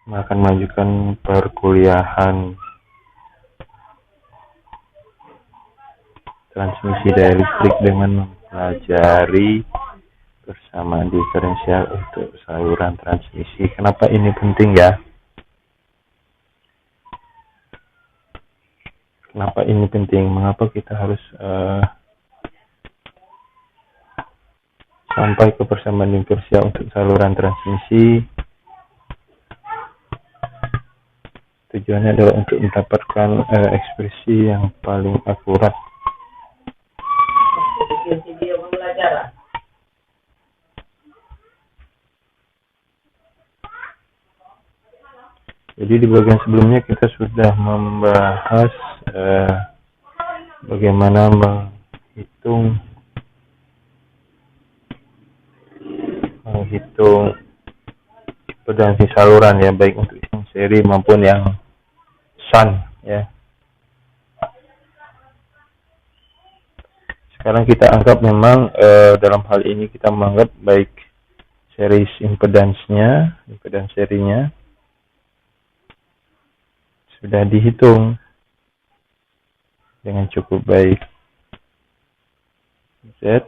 akan melanjutkan perkuliahan transmisi daya listrik dengan mempelajari persamaan diferensial untuk saluran transmisi. Kenapa ini penting ya? Kenapa ini penting? Mengapa kita harus sampai ke persamaan diferensial untuk saluran transmisi? Tujuannya adalah untuk mendapatkan ekspresi yang paling akurat. Jadi di bagian sebelumnya kita sudah membahas bagaimana menghitung impedansi saluran ya, baik untuk yang seri maupun yang shunt ya. Sekarang kita anggap memang dalam hal ini kita menganggap baik series impedans serinya sudah dihitung dengan cukup baik. Z,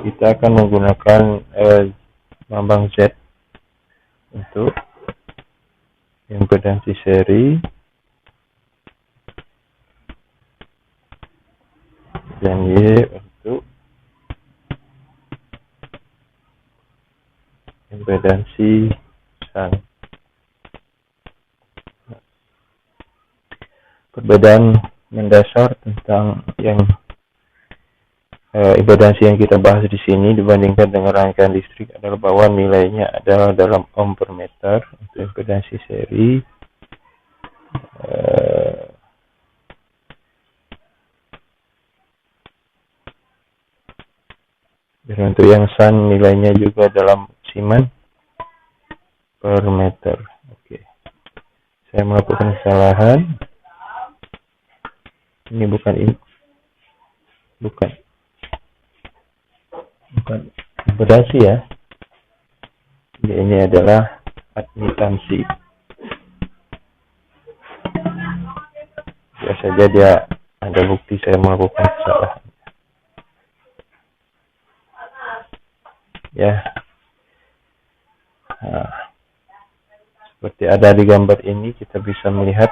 kita akan menggunakan lambang Z untuk impedansi seri dan Y untuk impedansi shunt. Perbedaan mendasar tentang yang impedansi yang kita bahas di sini dibandingkan dengan rangkaian listrik adalah bahwa nilainya adalah dalam ohm per meter untuk impedansi seri, dan untuk yang shunt nilainya juga dalam Siemens per meter. Oke, saya melakukan kesalahan. Ini bukan impedansi ya. Ini adalah admitansi. Biasa saja dia ada bukti saya melakukan kesalahan. Ya. Nah, seperti ada di gambar ini kita bisa melihat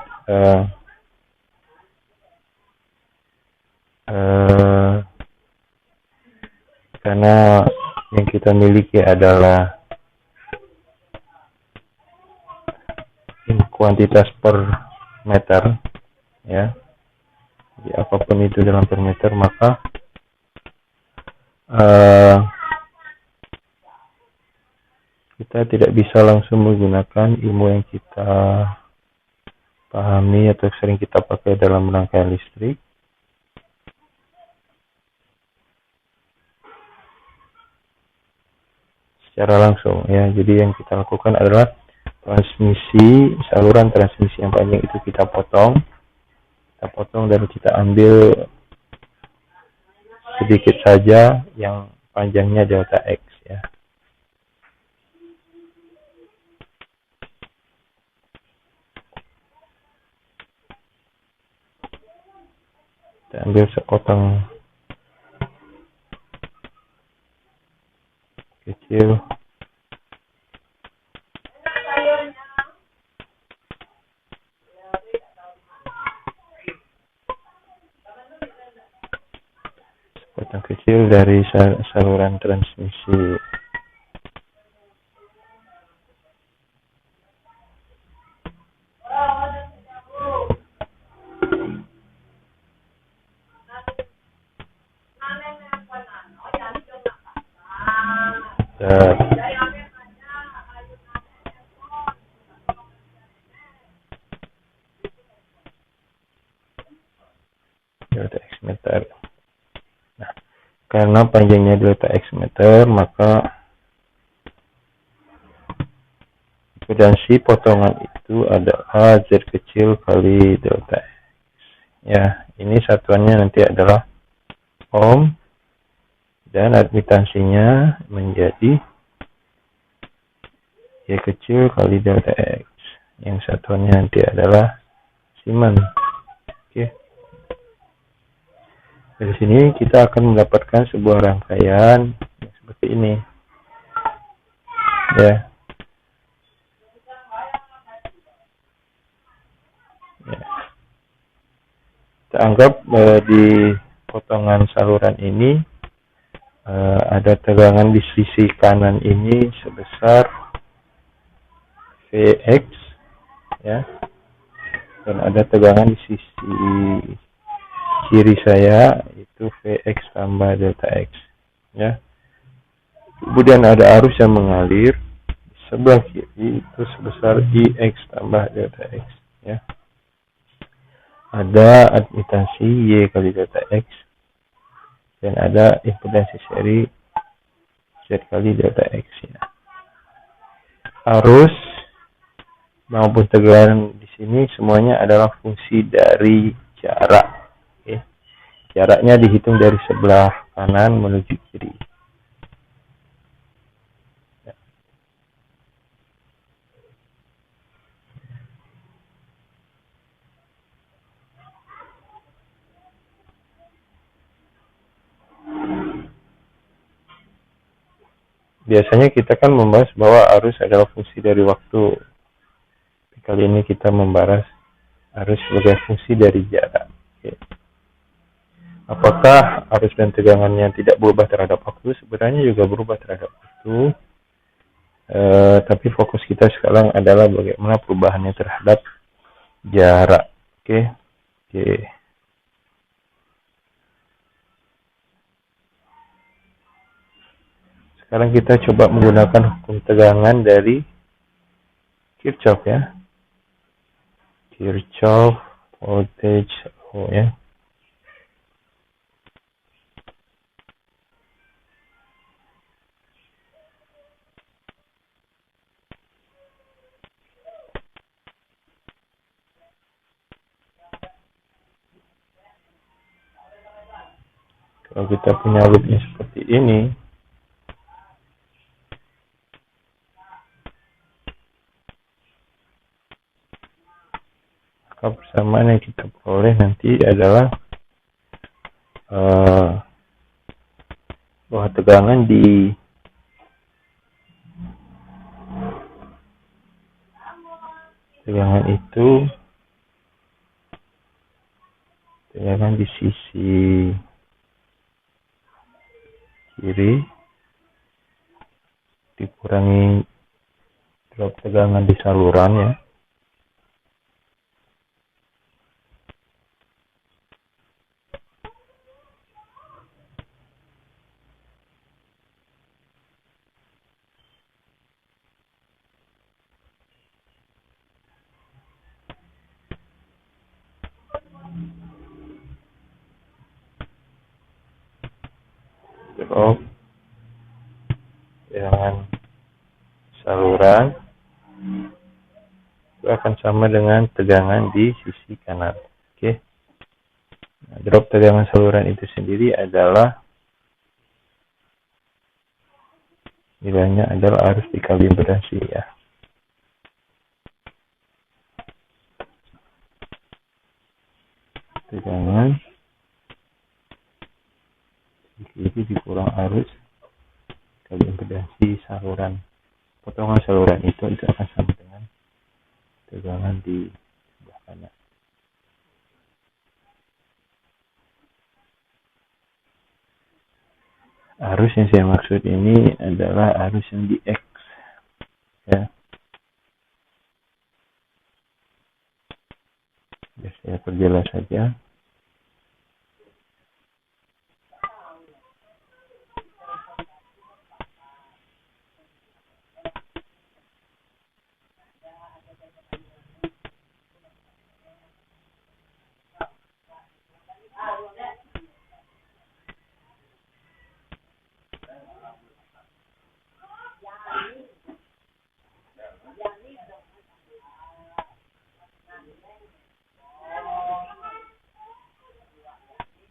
karena yang kita miliki adalah kuantitas per meter ya, jadi apapun itu dalam per meter, maka kita tidak bisa langsung menggunakan ilmu yang kita pahami atau sering kita pakai dalam rangkaian listrik secara langsung ya. Jadi yang kita lakukan adalah saluran transmisi yang panjang itu kita potong dan kita ambil sedikit saja yang panjangnya delta X ya. Kita ambil sepotong kecil. Sepotong kecil dari saluran transmisi. Delta X meter. Nah, karena panjangnya delta X meter, maka impedansi potongan itu adalah Z kecil kali delta X. Ya, ini satuannya nanti adalah ohm dan admitansinya menjadi Y kecil kali delta X. Yang satuannya nanti adalah Siemens. Oke. Dari sini kita akan mendapatkan sebuah rangkaian seperti ini. Ya. Kita anggap di potongan saluran ini ada tegangan di sisi kanan ini sebesar Vx, ya, dan ada tegangan di sisi kiri saya itu Vx tambah delta X, ya. Kemudian ada arus yang mengalir di sebelah kiri itu sebesar Ix tambah delta X, ya. Ada admitansi Y kali delta X dan ada impedansi seri Z kali delta X, ya. Arus maupun tegangan di sini semuanya adalah fungsi dari jarak. Oke. Jaraknya dihitung dari sebelah kanan menuju kiri. Biasanya kita kan membahas bahwa arus adalah fungsi dari waktu. Kali ini kita membahas arus sebagai fungsi dari jarak. Oke. Apakah arus dan tegangannya tidak berubah terhadap waktu? Sebenarnya juga berubah terhadap waktu. Tapi fokus kita sekarang adalah bagaimana perubahannya terhadap jarak. Oke. Oke. Sekarang kita coba menggunakan hukum tegangan dari Kirchhoff, ya. Kirchhoff voltage law, ya. Kalau kita punya loopnya seperti ini, maka persamaan yang kita peroleh nanti adalah bahwa tegangan di sisi kiri dikurangi drop tegangan di saluran, ya. Drop tegangan saluran itu akan sama dengan tegangan di sisi kanan. Oke. Nah, drop tegangan saluran itu sendiri adalah nilainya adalah arus dikali impedansi, ya. Tegangan kiri dikurang arus kali impedansi saluran. Potongan saluran itu akan sama dengan tegangan di sebelah kanan. Arus yang saya maksud ini adalah arus yang di X, ya. Biar saya perjelas saja.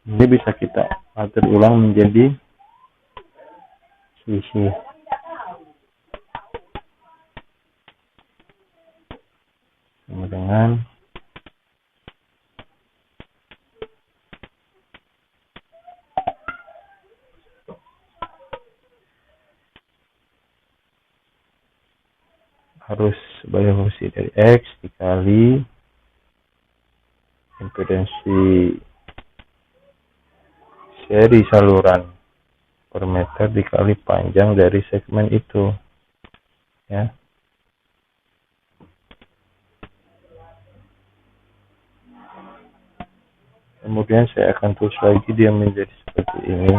Ini bisa kita atur ulang menjadi sisi tegangan harus sebagai fungsi dari X dikali impedansi seri saluran per meter dikali panjang dari segmen itu, ya. Kemudian saya akan tulis lagi dia menjadi seperti ini.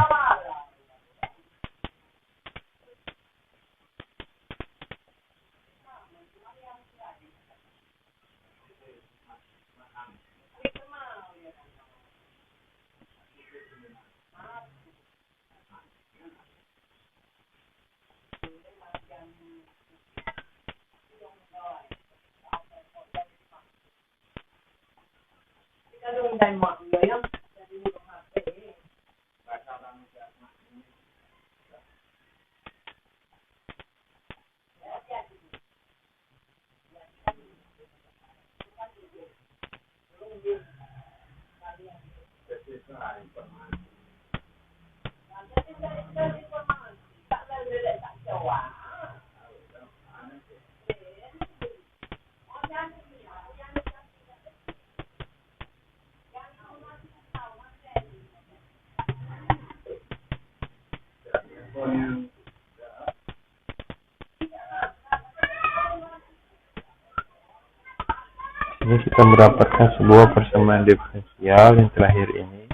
Ini kita mendapatkan sebuah persamaan diferensial yang terakhir ini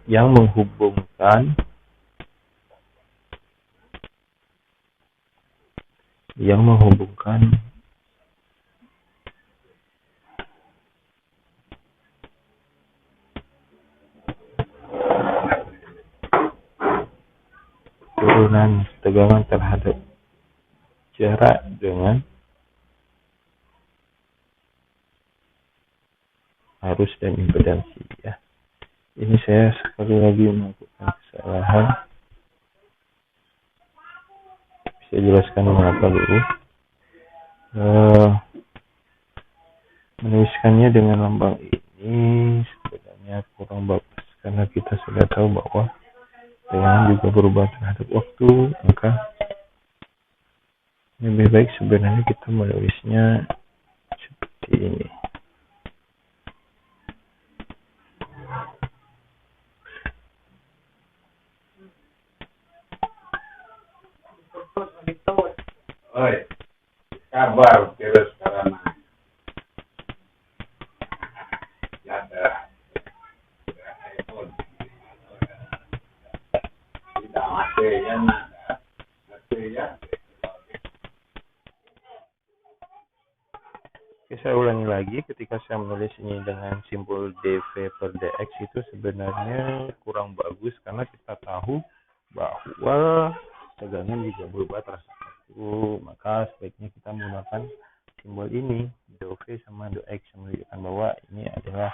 yang menghubungkan turunan tegangan terhadap jarak dengan arus dan impedansi, ya. Ini saya sekali lagi melakukan kesalahan. Saya jelaskan mengapa dulu. Menuliskannya dengan lambang ini sebenarnya kurang bagus karena kita sudah tahu bahwa tegangan juga berubah terhadap waktu, maka lebih baik sebenarnya kita menulisnya seperti ini. Oi, kabar terus karena ada iPhone tidak mati ya Oke, saya ulangi lagi, ketika saya menulis ini dengan simbol dV per dx itu sebenarnya kurang bagus karena kita tahu bahwa tegangan juga berubah terhadap waktu, maka sebaiknya kita menggunakan simbol ini, dV sama dx, yang menunjukkan bahwa ini adalah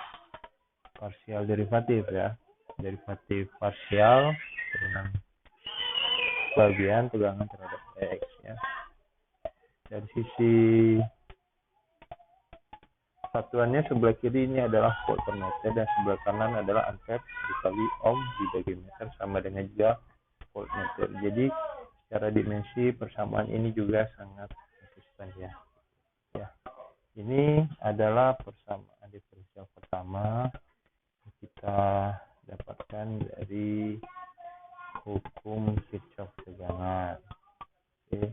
parsial derivatif, ya, derivatif parsial dengan bagian tegangan terhadap dx, ya. Dari sisi satuannya sebelah kiri ini adalah volt per meter dan sebelah kanan adalah ampere dikali ohm dibagi meter sama dengan juga volt meter. Jadi secara dimensi persamaan ini juga sangat konsisten, ya. Ya. Ini adalah persamaan diferensial pertama yang kita dapatkan dari hukum Kirchhoff tegangan. Oke.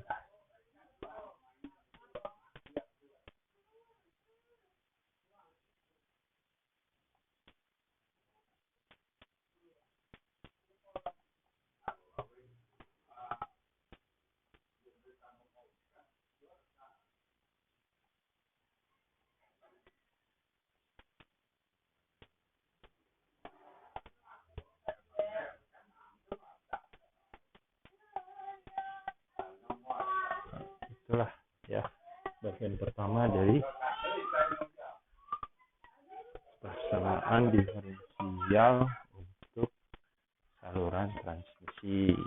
Itulah, ya, bagian pertama dari persamaan diferensial untuk saluran transmisi.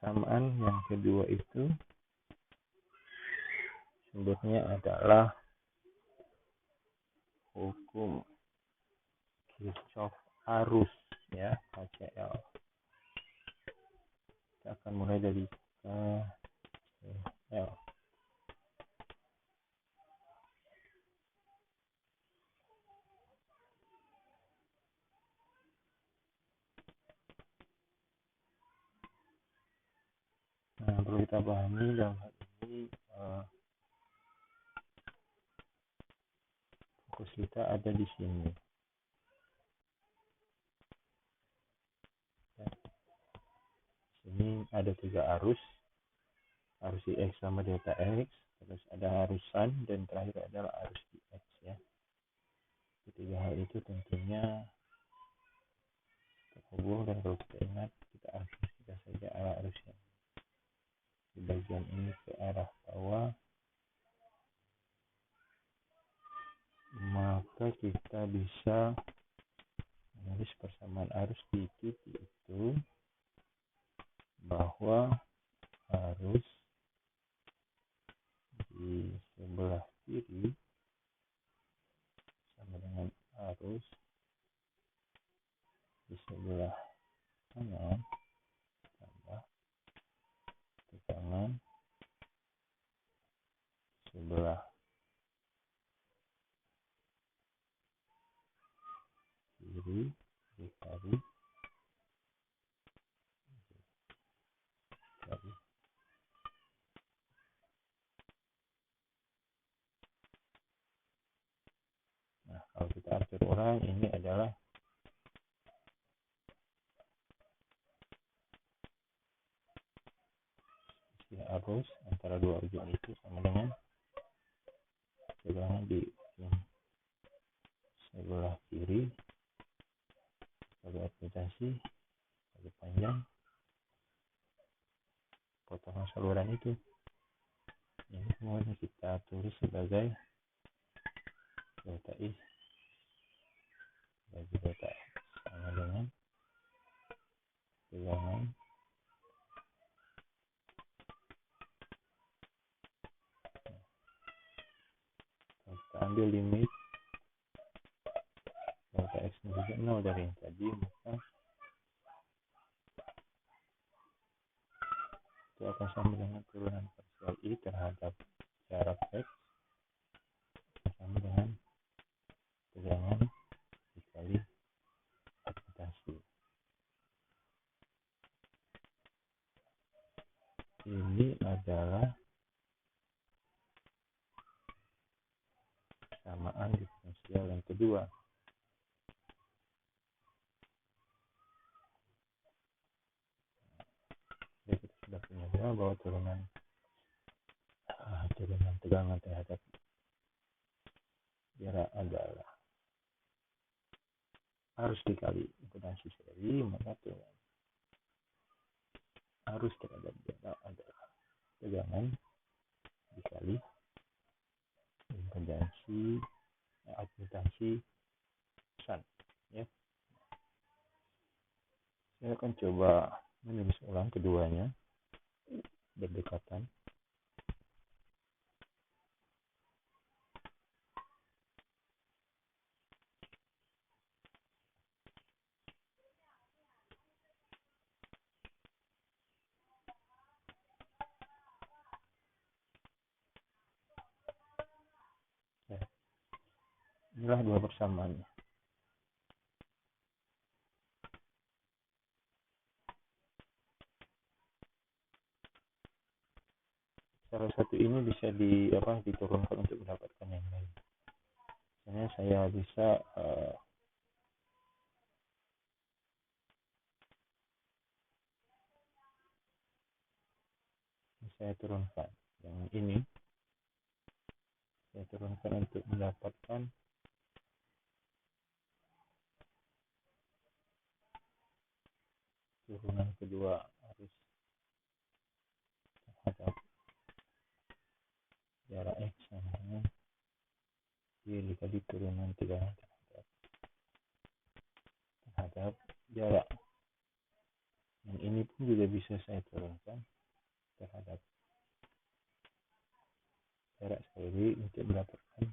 persamaan yang kedua itu sumbernya adalah hukum Kirchhoff arus, ya, KCL. Kita akan mulai dari KCL. Nah, perlu kita pahami dalam hal ini fokus kita ada di sini. Ya. Sini ada 3 arus IX sama delta X, terus ada arus sun, dan terakhir adalah arus IX, ya. Ketiga hal itu tentunya terhubung, dan kalau kita ingat, kita asumsikan saja arah arusnya. Di bagian ini ke arah bawah, maka kita bisa menulis persamaan arus di titik itu bahwa arus di sebelah kiri sama dengan arus di sebelah kanan tambah tekanan sebelah kiri dikali kali. Nah, kalau kita atur ulang, ini adalah arus antara dua ujung itu sama dengan tegangan di sebelah kiri kali aplikasi kali panjang potongan saluran itu. Ini semuanya kita tulis sebagai delta I bagi delta X sama dengan tegangan kita ambil limit delta X menjadi 0 dari yang tadi, maka itu akan sama dengan turunan parsial I terhadap jarak X sama dengan tegangan dikali akutasi. Ini adalah persamaan diferensial yang kedua. Jadi kita sudah punya bahwa turunan tegangan terhadap jarak adalah arus dikali impedansi seri, maka turunan arus terhadap jarak adalah tegangan dikali impedansi admitansi sun, ya. Saya akan coba menulis ulang keduanya berdekatan. Ya. Inilah dua persamaannya. Salah satu ini bisa diturunkan untuk mendapatkan yang lain. Misalnya saya bisa saya turunkan yang ini, saya turunkan untuk mendapatkan turunan kedua arus terhadap jarak X sama dengan Y dikali turunan tegangan terhadap jarak Yang ini pun juga bisa saya turunkan terhadap jarak sekali untuk mendapatkan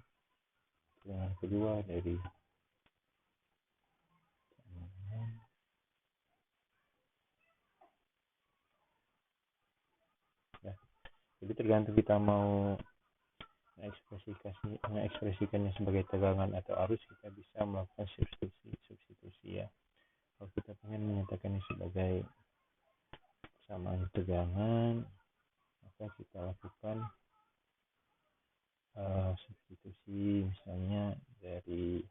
turunan kedua dari ya. Jadi tergantung kita mau mengekspresikannya sebagai tegangan atau arus, kita bisa melakukan substitusi ya. Kalau kita ingin menyatakannya sebagai persamaan tegangan, maka kita lakukan substitusi misalnya dari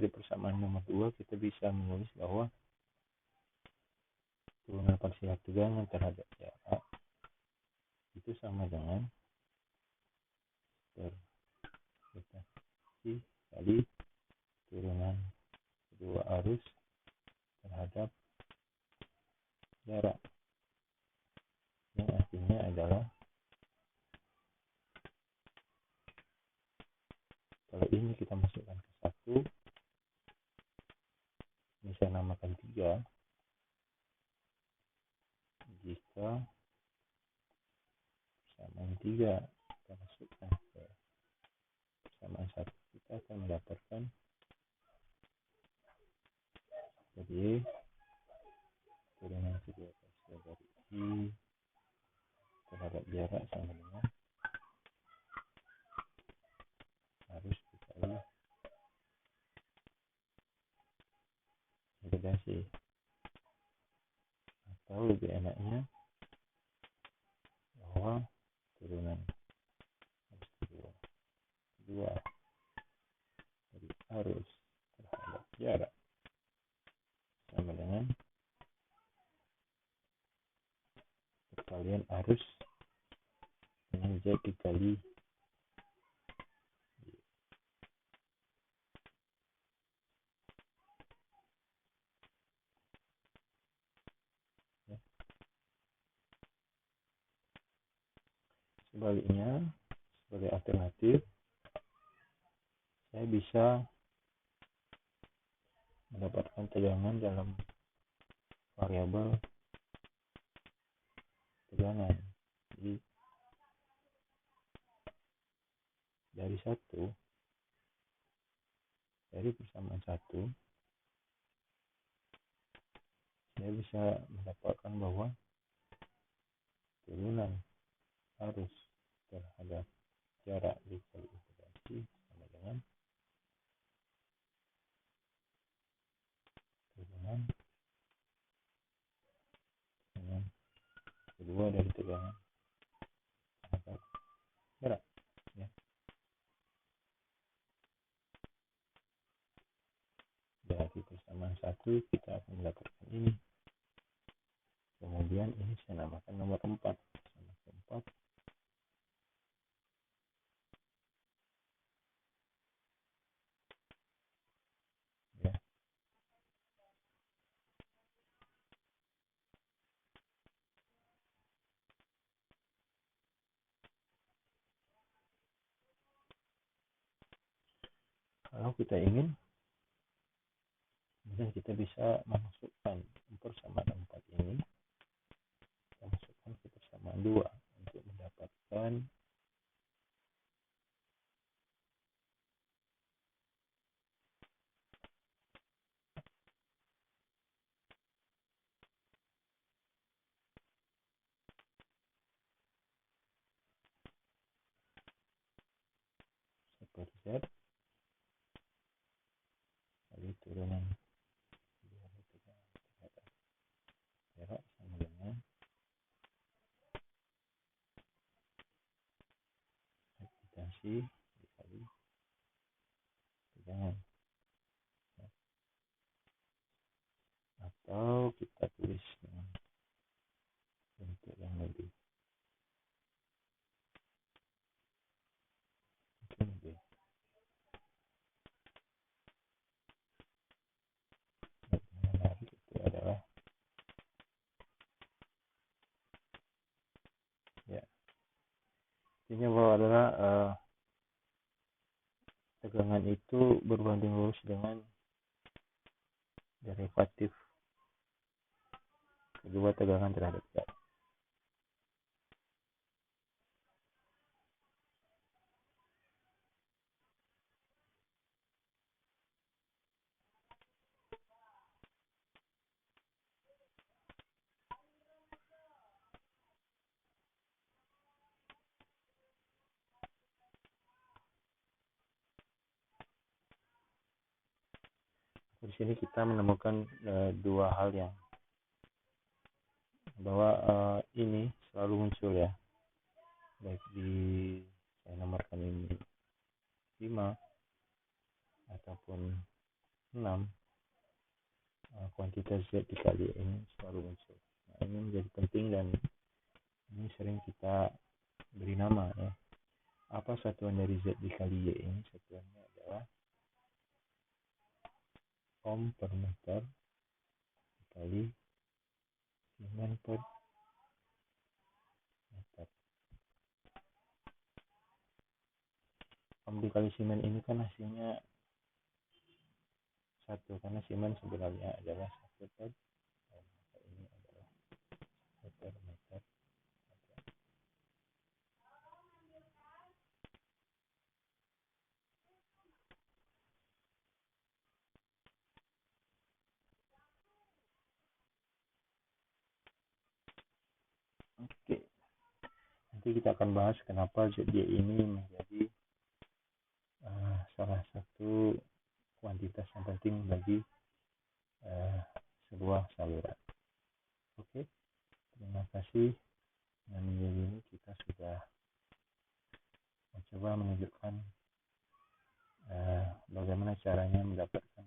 persamaan nomor 2 kita bisa menulis bahwa turunan parsial tegangan terhadap jarak itu sama dengan interpretasi kali turunan kedua arus terhadap jarak, yang artinya adalah kalau ini kita masukkan ke 1, ini saya namakan 3. Jika persamaan 3 kita masukkan ke persamaan 1, kita akan mendapatkan jadi turunan kedua parsial dari I terhadap jarak sama dengan arus dikali impedasi, atau lebih enaknya bahwa turunan kedua dari arus terhadap jarak sama dengan perkalian arus dengan Z dikali ya. Sebaliknya, sebagai alternatif, saya bisa mendapatkan tegangan dalam variabel tegangan. Jadi dari persamaan 1 saya bisa mendapatkan bahwa turunan arus terhadap jarak dikali impedasi sama dengan turunan dengan kedua dari tegangan terhadap jarak ya. Dari persamaan 1 kita akan mendapatkan ini, kemudian ini saya namakan nomor 4 sama 4 ya. Kalau kita ingin, kemudian kita bisa memasukkan persamaan 4 ini, kita masukkan ke persamaan 2 untuk mendapatkan seperti Z kali turunan terhadap jarak sama dengan impedasi dikali tegangan ya. Atau kita tulis dengan bentuk yang lebih Intinya bahwa adalah tegangan itu berbanding lurus dengan derivatif kedua tegangan terhadap zat. Di sini kita menemukan dua hal yang bahwa ini selalu muncul ya, baik di saya nomorkan ini 5 ataupun 6, kuantitas Z dikali ini selalu muncul. Nah, ini menjadi penting dan ini sering kita beri nama ya. Apa satuan dari Z dikali Y ini? Satuannya adalah ohm per meter dikali Siemens per meter. Ohm dikali Siemens ini kan hasilnya 1, karena Siemens sebenarnya adalah 1 per ohm. Ini adalah 1 per meter. Oke, nanti kita akan bahas kenapa ZY ini menjadi salah satu kuantitas yang penting bagi sebuah saluran. Oke, terima kasih. Dengan minggu ini kita sudah mencoba menunjukkan bagaimana caranya mendapatkan